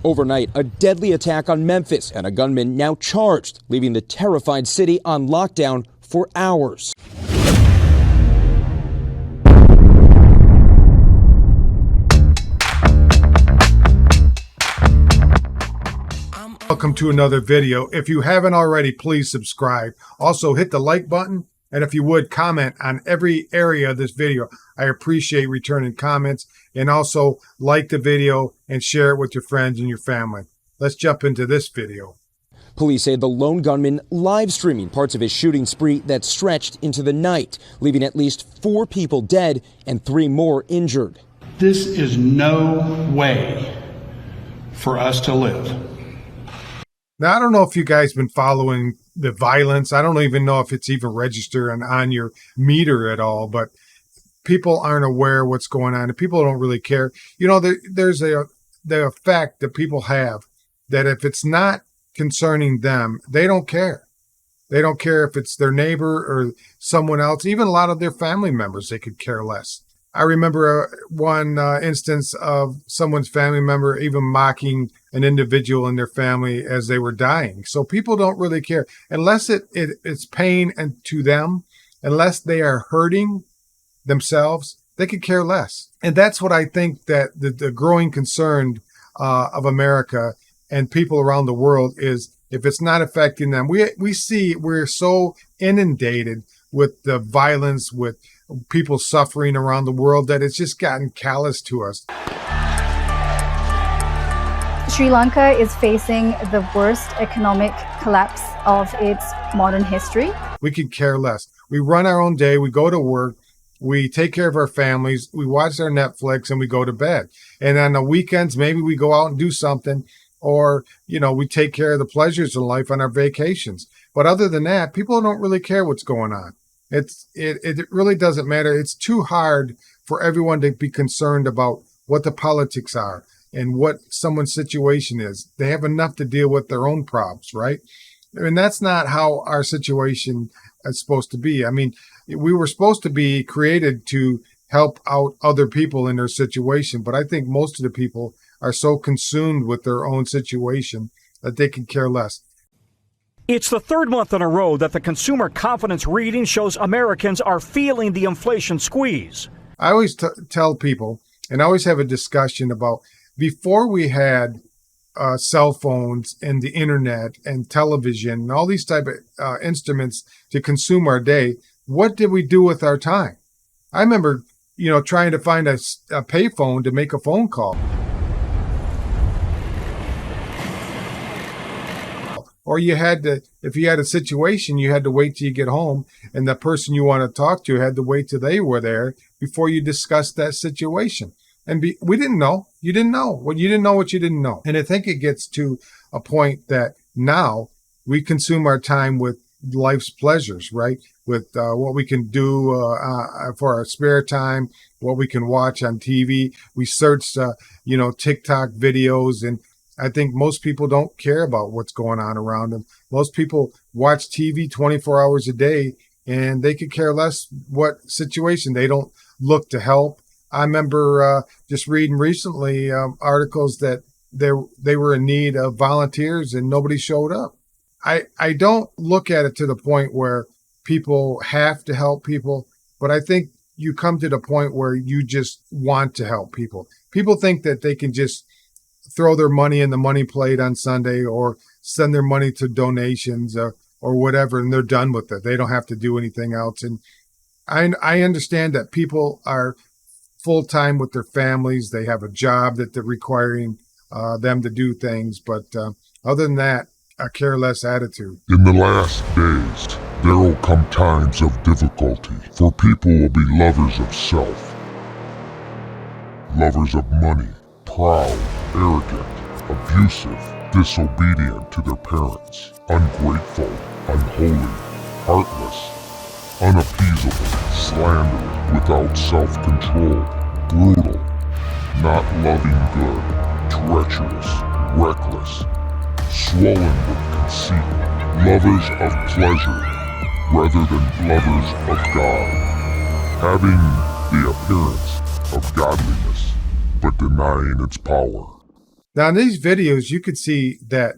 Overnight, a deadly attack on Memphis and a gunman now charged, leaving the terrified city on lockdown for hours. Welcome to another video. If you haven't already, please subscribe. Also hit the like button, and if you would, comment on every area of this video. I appreciate returning comments, and also like the video and share it with your friends and your family. Let's jump into this video. Police say the lone gunman live streaming parts of his shooting spree that stretched into the night, leaving at least 4 people dead and 3 more injured. This is no way for us to live. Now, I don't know if you guys been following the violence. I don't even know if it's even registered on your meter at all, but people aren't aware of what's going on, and people don't really care. You know, there's the effect that people have that if it's not concerning them, they don't care. They don't care if it's their neighbor or someone else, even a lot of their family members, they could care less. I remember one instance of someone's family member even mocking an individual in their family as they were dying. So people don't really care. Unless it's pain and to them, unless they are hurting themselves, they could care less. And that's what I think that the growing concern of America and people around the world is, if it's not affecting them. We're so inundated with the violence, with people suffering around the world, that it's just gotten callous to us. Sri Lanka is facing the worst economic collapse of its modern history. We could care less. We run our own day, we go to work, we take care of our families, we watch our Netflix, and we go to bed. And on the weekends, maybe we go out and do something, or, you know, we take care of the pleasures in life on our vacations. But other than that, people don't really care what's going on. It really doesn't matter. It's too hard for everyone to be concerned about what the politics are and what someone's situation is. They have enough to deal with their own problems, right? I mean, that's not how our situation is supposed to be. I mean, we were supposed to be created to help out other people in their situation, but I think most of the people are so consumed with their own situation that they can care less. It's the 3rd month in a row that the consumer confidence reading shows Americans are feeling the inflation squeeze. I always tell people, and I always have a discussion about, before we had cell phones and the internet and television and all these type of instruments to consume our day, what did we do with our time? I remember, you know, trying to find a payphone to make a phone call. Or you had to, if you had a situation, you had to wait till you get home, and the person you want to talk to had to wait till they were there before you discussed that situation. And we didn't know. You didn't know. Well, you didn't know what you didn't know. And I think it gets to a point that now we consume our time with life's pleasures, right? With what we can do for our spare time, what we can watch on TV. We search, TikTok videos, and I think most people don't care about what's going on around them. Most people watch TV 24 hours a day, and they could care less what situation. They don't look to help. I remember just reading recently articles that they were in need of volunteers and nobody showed up. I don't look at it to the point where people have to help people, but I think you come to the point where you just want to help people. People think that they can just throw their money in the money plate on Sunday or send their money to donations or whatever, and they're done with it. They don't have to do anything else. And I understand that people are full-time with their families. They have a job that they're requiring them to do things. But other than that, a careless attitude. In the last days, there will come times of difficulty, for people will be lovers of self, lovers of money, proud, arrogant, abusive, disobedient to their parents, ungrateful, unholy, heartless, unappeasable, slanderous, without self-control, brutal, not loving good, treacherous, reckless, swollen with conceit, lovers of pleasure rather than lovers of God, having the appearance of godliness but denying its power. Now, in these videos, you could see that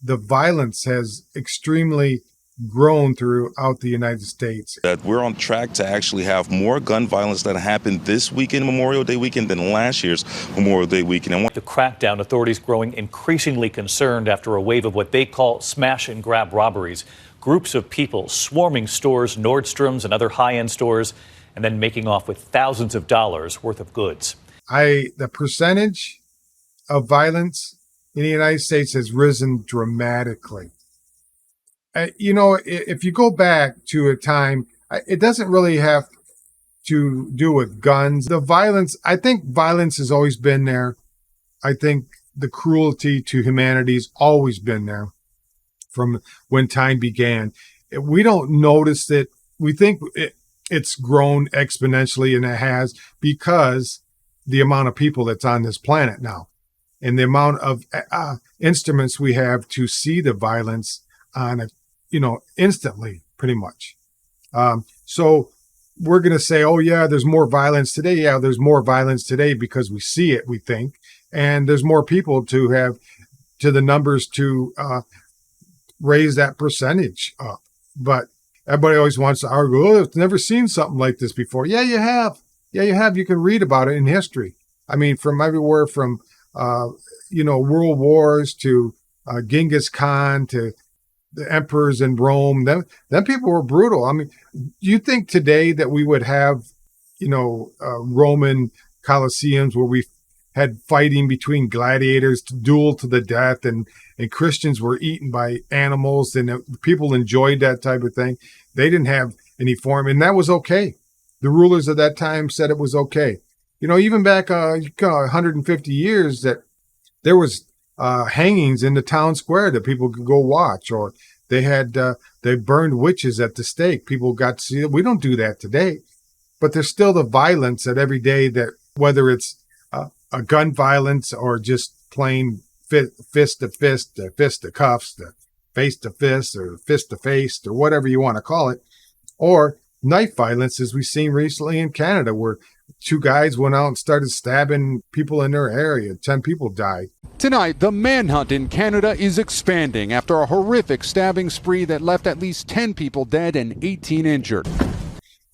the violence has extremely grown throughout the United States. That we're on track to actually have more gun violence that happened this weekend, Memorial Day weekend, than last year's Memorial Day weekend. And the crackdown, authorities growing increasingly concerned after a wave of what they call smash and grab robberies. Groups of people swarming stores, Nordstrom's and other high-end stores, and then making off with thousands of dollars worth of goods. The percentage of violence in the United States has risen dramatically. If you go back to a time, it doesn't really have to do with guns. The violence, I think violence has always been there. I think the cruelty to humanity has always been there from when time began. We don't notice it. We think it's grown exponentially, and it has, because the amount of people that's on this planet now and the amount of instruments we have to see the violence on it, instantly, pretty much. So we're going to say, oh yeah, there's more violence today. Yeah, there's more violence today because we see it, we think. And there's more people to have to the numbers to raise that percentage up. But everybody always wants to argue, oh, I've never seen something like this before. Yeah, you have. Yeah, you have. You can read about it in history. I mean, from everywhere from, world wars to Genghis Khan to the emperors in Rome. Them people were brutal. I mean, do you think today that we would have, Roman Colosseums where we had fighting between gladiators to duel to the death, and Christians were eaten by animals, and people enjoyed that type of thing? They didn't have any form, and that was okay. The rulers of that time said it was okay. Even back 150 years, that there was hangings in the town square that people could go watch, or they burned witches at the stake. People got to see it. We don't do that today, but there's still the violence that every day, that whether it's a gun violence or just plain fist to fist, fist to cuffs, face to fist, or fist to face, or whatever you want to call it, or knife violence, as we've seen recently in Canada, where 2 guys went out and started stabbing people in their area. 10 people died. Tonight, the manhunt in Canada is expanding after a horrific stabbing spree that left at least 10 people dead and 18 injured.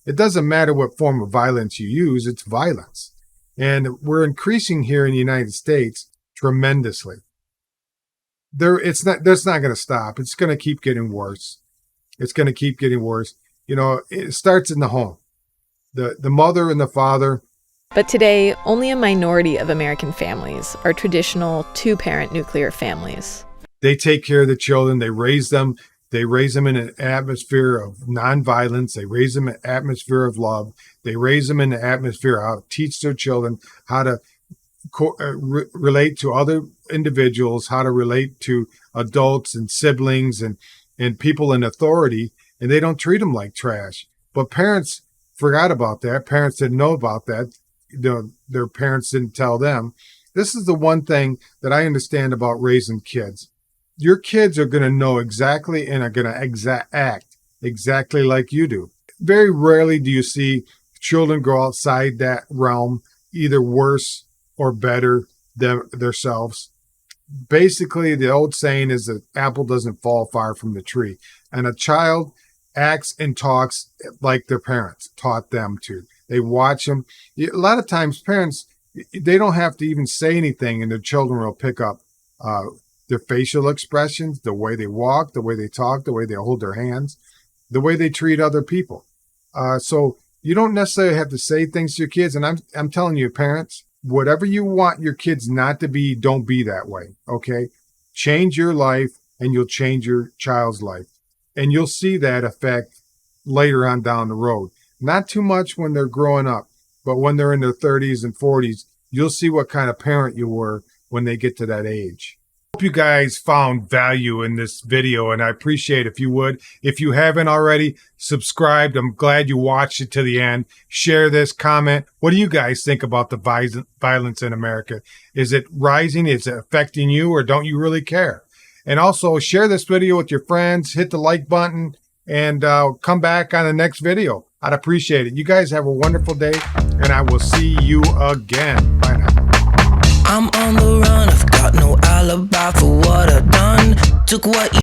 It doesn't matter what form of violence you use, it's violence. And we're increasing here in the United States tremendously. That's not going to stop. It's going to keep getting worse. It's going to keep getting worse. It starts in the home. The mother and the father. But today, only a minority of American families are traditional 2-parent nuclear families. They take care of the children. They raise them. They raise them in an atmosphere of nonviolence. They raise them in an atmosphere of love. They raise them in an atmosphere how to teach their children how to relate to other individuals, how to relate to adults and siblings and people in authority, and they don't treat them like trash. But parents forgot about that. Parents didn't know about that. Their parents didn't tell them. This is the one thing that I understand about raising kids. Your kids are going to know exactly and are going to act exactly like you do. Very rarely do you see children go outside that realm either worse or better than themselves. Basically, the old saying is that apple doesn't fall far from the tree. And a child acts and talks like their parents taught them to. They watch them. A lot of times parents, they don't have to even say anything, and their children will pick up their facial expressions, the way they walk, the way they talk, the way they hold their hands, the way they treat other people. So you don't necessarily have to say things to your kids. And I'm telling you, parents, whatever you want your kids not to be, don't be that way. Okay? Change your life and you'll change your child's life. And you'll see that effect later on down the road. Not too much when they're growing up, but when they're in their 30s and 40s, you'll see what kind of parent you were when they get to that age. Hope you guys found value in this video, and I appreciate if you would. If you haven't already subscribed, I'm glad you watched it to the end. Share this, comment. What do you guys think about the violence in America? Is it rising? Is it affecting you, or don't you really care? And also share this video with your friends, hit the like button, and come back on the next video. I'd appreciate it. You guys have a wonderful day, and I will see you again. Bye now. I'm on the run, I've got no alibi for what I done. Took what you